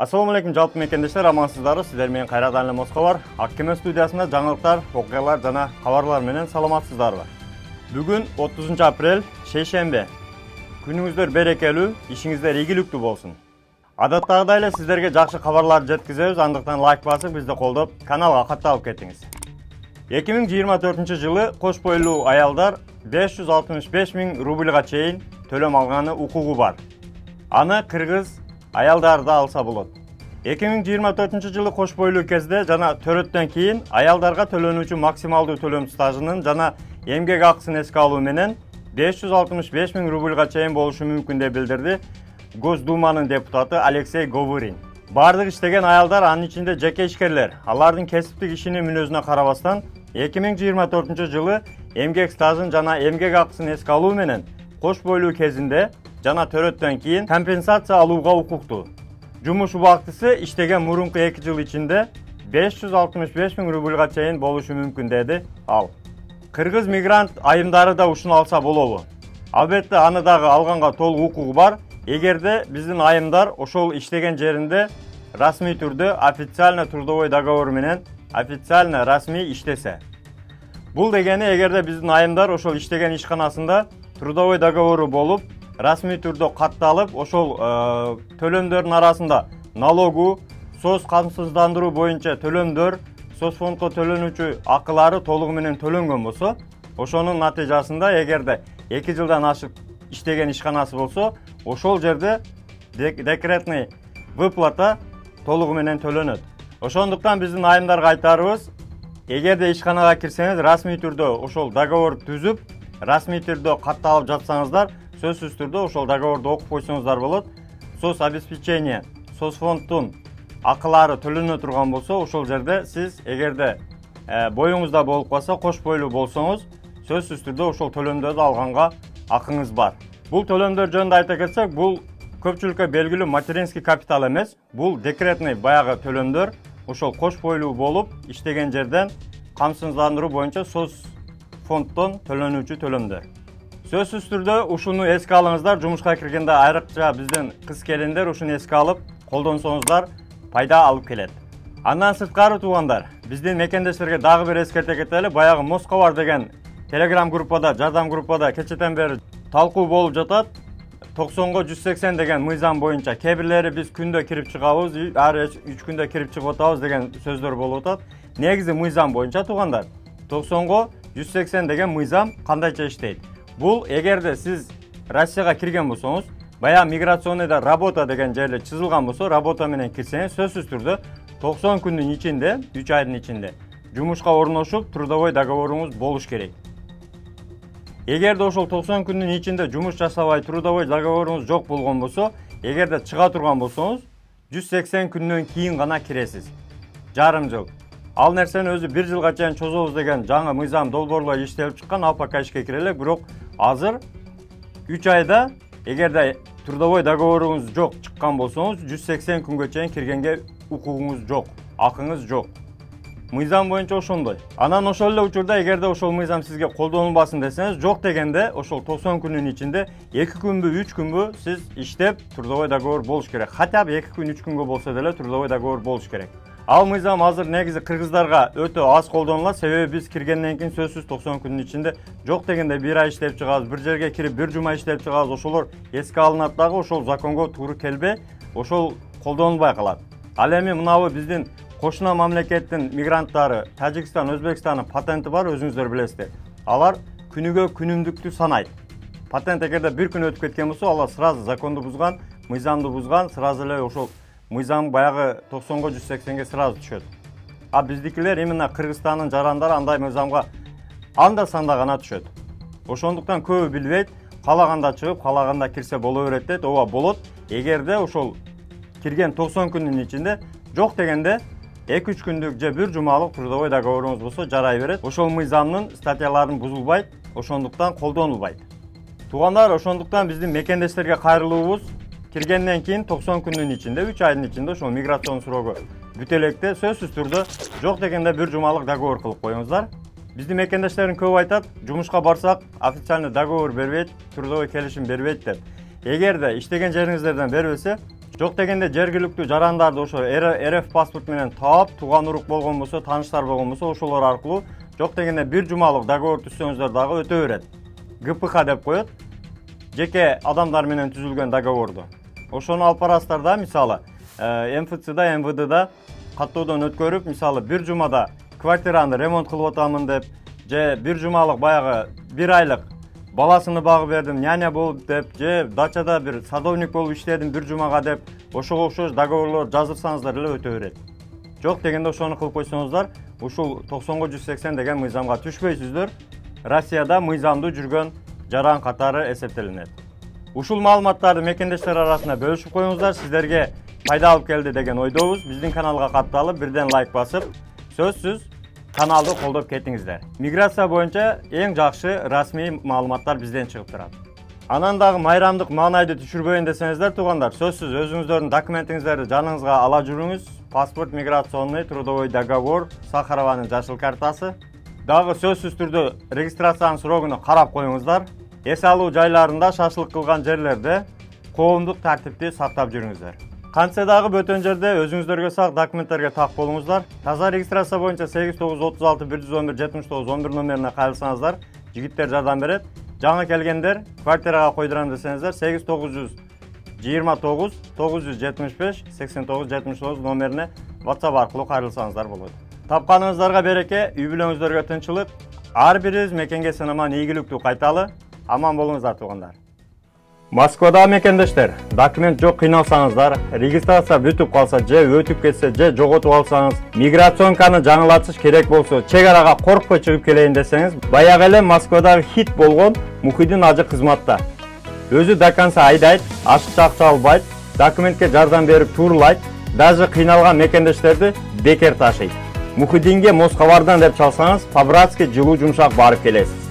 Assalamu alaikum жалпы мекендештер, амансыздарбы? Сиздер менен кайрадан эле Москва бар. Аккеме студиясында жаңылыктар, окуялар жана кабарлар менен саламатсыздарбы? Бүгүн 30 апрель, шейшембе. Күнүңүздөр берекелүү, ишиңиздер ийгиликтүү болсун. Адаттагыдай эле сиздерге жакшы кабарларды жеткизебиз, андыктан лайк басып, бизди колдоп, каналга катталып кетиңиз. 2024 жылы кош бойлуу аялдар 565 000 рубльга чейин төлөм алганы укугу бар. Аны кыргыз аялдар да алса болот. 2024 жылы кош бойлуу кезде жана төрөттөн кийин аялдарга төлөнүүчү максималдуу төлөм стажынын жана эмгек акысын эске алуу менен 565 000 рубльга чейин болушу мүмкүн деп билдирди Госдуманын депутаты Алексей Говорин. Бардык иштеген аялдар, анын ичинде жеке ишкерлер, алардын кесиптик ишинин мүнөзүнө карабастан 2024 жылы эмгек стажын жана эмгек акысын эске алуу менен кош бойлуу кезинде жана төрөттөн кийин компенсация алууга укуктуу. Жумуш убактысы иштеген мурунку 2 жыл ичинде 565 000 рубльга чейин болушу мүмкүн деди ал. Кыргыз мигрант айымдары да ушуну алса болобу? Албетте аны дагы алганга толук укугу бар. Эгерде биздин айымдар ошол иштеген жеринде расмий түрдө официально трудовой договор менен официально расмий иштесе. Бул дегени эгерде биздин айымдар ошол иштеген ишканасында трудовой договору болуп, расмий түрдө катталып, ошол төлөмдөрдүн арасында налогу, соц камсыздандыруу боюнча төлөмдөр, соц фондко төлөнүүчү акылары толугу менен төлөнгөн болсо, ошонун натыйжасында эгерде 2 жылдан ашык иштеген ишканасы болсо, ошол жерде декретный выплата толугу менен төлөнөт. Ошондуктан биздин айымдарга айтарыбыз, эгерде ишканага кирсеңиз, расмий түрдө ошол договор түзүп, расмий түрдө катталып жатсаңыздар, сөзсүз түрдө ошол договорду окуп койсоңуздар болот. Соц обеспечение, соц фонддун акылары төлөнө турган болсо, ошол жерде сиз эгерде боюңузда болуп калса, кош бойлуу болсоңуз, сөзсүз түрдө ошол төлөмдөрдү алганга акыңыз бар. Бул төлөмдөр жөнүндө айта кетсек, бул көпчүлүккө белгилүү материнский капитал эмес, бул декретный баягы төлөмдөр, ошол кош бойлуу болуп иштеген жерден камсыздандыруу боюнча соц фонддон төлөнүүчү төлөмдөр. Сөзсүз түрдө ушуну эске алыңыздар, жумушка киргенде айрыкча биздин кыз келиндер ушуну эске алып, колдонсоңуздар пайда алып келет. Андан сырткары туугандар, биздин мекендештерге дагы бир эскерте кетели, баягы Москва бар деген Telegram группада, жардам группада кечетен бери талкуу болуп жатат. 90го 180 деген мыйзам боюнча кээ бирлери биз күндө кирип чыгабыз, ар 3 күндө кирип чыгып атабыз деген сөздөр болуп атат. Негизи мыйзам боюнча туугандар, 90го 180 деген мыйзам кандайча иштейт? Бул эгерде сиз Россияга кирген болсоңуз, баягы миграционныйда работа деген жерде чызылган болсо, работа менен кирсеңиз, сөзсүз түрдө 90 күндүн ичинде, 3 айдын ичинде жумушка орношуп, трудовой договоруңуз болуш керек. Эгерде ошол 90 күндүн ичинде жумуш жасабай, трудовой договоруңуз жок болгон болсо, эгерде чыга турган болсоңуз, 180 күндөн кийин гана киресиз. Жарым жыл. Ал нерсени өзү 1 жылга чейин чозобуз деген жаңы мыйзам долбоорлор иштелип чыккан, ал пока ишке кире элек, бирок азыр 3 айда эгерде трудовой договоруңуз жок чыккан болсоңуз, 180 күнгө чейин киргенге укугуңуз жок, акыңыз жок. Мыйзам боюнча ошондой. Анан ошол эле учурда эгерде ошол мыйзам сизге колдонулбасын десеңиз, жок дегенде ошол 90 күнүн ичинде 2 күнбү, 3 күнбү сиз иштеп трудовой договор болуш керек. Хотя бы 2 күн, 3 күнгө болсо деле трудовой договор болуш керек. Ал мыйзам азыр негизи кыргыздарга өтө аз колдонулат, себеби биз киргенден кийин сөзсүз 90 күнүн ичинде жок дегенде 1 ай иштеп чыгабыз, бир жерге кирип 1 жума иштеп чыгабыз, ошолор эске алынат дагы, ошол законго туура келбей, ошол колдонулбай калат. Ал эми мынабы биздин кошуна мамлекеттин мигранттары, Тажикстан, Өзбекстандын патенти бар, өзүңүздөр билесиздер. Алар күнүгө күнүмдүктү санайт. Патент эгерде 1 күн өтүп кеткен болсо, алар сразу законду бузган, мыйзамды бузган, сразу эле ошол мыйзам баягы 90го 180ге сразу түшөт. А биздикилер именно Кыргызстандын жарандары андай мыйзамга анда санда гана түшөт. Ошондуктан көбү билбейт, каалаганда чыгып, каалаганда кирсе боло берет дейт. Ооба болот. Эгерде ошол кирген 90 күнүн ичинде жок дегенде 2-3 күндүк же 1 жумалык трудовой договоруңуз болсо жарай берет. Ошол мыйзамдын статьяларын бузулбайт, ошондуктан колдонулбайт. Туугандар, ошондуктан биздин мекендештерге кайрылуубуз, киргенден кийин 90 күнүн ичинде, 3 айдын ичинде ошол миграцион суроого бүтө электе сөзсүз түрдө жок дегенде 1 жумалык договор кылып коюңуздар. Биздин мекендештерим көп айтат, жумушка барсак официальный договор бербейт, трудовой келишим бербейт деп. Эгерде иштеген жериңиздерден бербесе, Жок дегенде жергиликтүү жарандарды ошо РФ паспорт менен таап, тууган урук болгон болсо, тааныштар болгон болсо, ошолор аркылуу жок дегенде 1 жумалык договор түзсөңүздөр дагы өтө берет. ГПХ деп коет. Жеке адамдар менен түзүлгөн договорду. Ошону алып барасыздар да, мисалы, МФЦда, МВДда каттоодон өткөрүп, мисалы 1 жумада квартираны ремонт кылып атамын деп, же 1 жумалык баягы 1 айлык баласыны багып бердим, няня болуп деп, же дачада бир садовник болуп иштедим 1 жумага деп, ошого окшош договорлор жаздырсаңыздар эле өтө берет. Жок дегенде ошону кылып койсоңуздар, ушул 90/180 деген мыйзамга түшпөйсүздөр. Россияда мыйзамдуу жүргөн жаран катары эсептелинет. Ушул маалыматтарды мекендештер арасында бөлүшүп коюңуздар. Сиздерге пайда алып келди деген ойдобуз. Биздин каналга катталып, бирден лайк басып, сөзсүз каналды колдоп кетиңиздер. Миграция боюнча эң жакшы расмий маалыматтар бизден чыгып турат. Анан дагы майрамдык маанайды түшүрбөйүн десеңиздер, туугандар, сөзсүз өзүңүздөрдүн документиңиздерди жаныңызга ала жүрүңүз. Паспорт, миграционный, трудовой договор, Сахарованын жашыл картасы. Дагы сөзсүз түрдө регистрациянын срогуну карап коюңуздар. Эс алуу жайларында, шашлык кылган жерлерде коомдук тартипти сактап жүрүңүздөр. Кантсе дагы бөтөн жерде өзүңүздөргө сак документтерге так болуңуздар. Таза регистрация боюнча 8936 111 79 11 номерине кайрылсаңыздар, жигиттер жардам берет. Жаңы келгендер квартирага койдурам десеңиздер 8929 975 89 79 номерине WhatsApp аркылуу кайрылсаңыздар болот. Тапканыңыздарга береке, үй бүлөңүздөргө тынчылык. Ар бирибиз мекенге сынаман ийгиликтүү кайталы. Аман болуңуздар туугандар. Москвада мекендештер, документ жок кыйналсаңыздар, регистрация бүтүп калса, же өтүп кетсе, же жоготуп алсаңыз, миграционканы жаңылатыш керек болсо, чек арага коркпой чыгып келейин десеңиз, баягы эле Москвадагы хит болгон Мухиддин ажы кызматта. Өзү до конца айдайт, ашыкча акча албайт, документке жардам берип турлайт, даже кыйналган мекендештерди бекер ташыйт. Мухиддинге Москвадан деп чалсаңыз, по-братски жылуу жумшак барып келесиз.